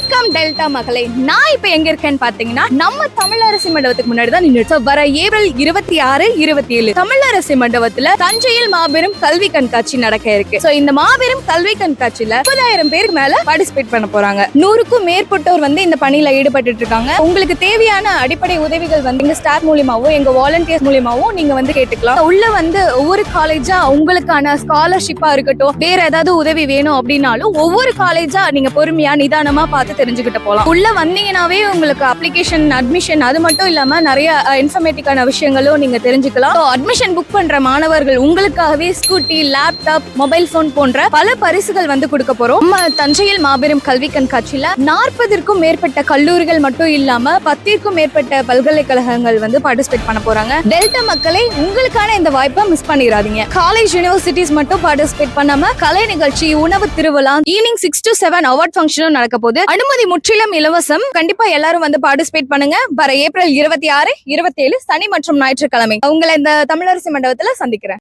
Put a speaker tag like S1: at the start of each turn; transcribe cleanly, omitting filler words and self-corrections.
S1: வணக்கம் டெல்டா மகளே. நான் இப்ப எங்க இருக்கேன்னு பாத்தீங்கன்னா நம்ம தமிழரசி மண்டபத்துக்கு முன்னாடி தான் நின்னுட்டு வர ஏப்ரல் 26, 27 தமிழரசி மண்டபத்துல தஞ்சையில் மாபெரும் கல்வி கண்காட்சி நடக்க இருக்கு. சோ இந்த மாபெரும் கல்வி கண்காட்சியில 30,000 பேருக்கு மேல பார்ட்டிசிபேட் பண்ண போறாங்க. 100க்கும் மேற்பட்டோர் இந்த பணியில ஈடுபட்டு இருக்காங்க. உங்களுக்கு தேவையான அடிப்படை உதவிகள் எங்க ஸ்டாஃப் மூலியமாவோ எங்க வாலண்டியர்ஸ் மூலியமாவோ நீங்க கேட்டுக்கலாம். உள்ள ஒவ்வொரு காலேஜா உங்களுக்கான ஸ்காலர்ஷிப்பா இருக்கட்டும், வேற ஏதாவது உதவி வேணும் அப்படின்னாலும் ஒவ்வொரு காலேஜா நீங்க பொறுமையா நிதானமா பார்த்து தெரிஞ்சுக்கிட்டு போலாம். உள்ள வந்தீங்கன்னாவே உங்களுக்கு அப்ளிகேஷன், அட்மிஷன், அது மட்டும் இல்லாம நிறைய இன்ஃபர்மேட்டிக்கான விஷயங்களும் நீங்க தெரிஞ்சுக்கலாம். அட்மிஷன் புக் பண்ற மாணவர்கள் உங்களுக்காகவே ஸ்கூட்டி, லேப்டாப், மொபைல் போன் போன்ற பல பரிசுகள் கொடுக்க போறோம். நம்ம தஞ்சையில் மாபெரும் கல்வி கண்காட்சியில 40க்கும் மேற்பட்ட கல்லூரிகள் மட்டும் இல்லாம 10க்கும் மேற்பட்ட பல்கலைக்கழகங்கள் பார்ட்டிசிபேட் பண்ண போறாங்க. டெல்டா மக்களை உங்களுக்கான இந்த வாய்ப்பை மிஸ் பண்ணிடாதீங்க. காலேஜ், யூனிவர்சிட்டிஸ் மட்டும் பார்ட்டிசிபேட் பண்ணாம கலை நிகழ்ச்சி, உணவு திருவிழா, ஈவினிங் 6 to 7 அவார்ட் ஃபங்க்ஷனும் நடக்க போகுது. அனுமதி முற்றிலும் இலவசம். கண்டிப்பா எல்லாரும் பார்ட்டிசிபேட் பண்ணுங்க. வர ஏப்ரல் 26, 27 சனி மற்றும் ஞாயிற்றுக்கிழமை உங்களை இந்த தமிழரசி மண்டபத்துல சந்திக்கிறேன்.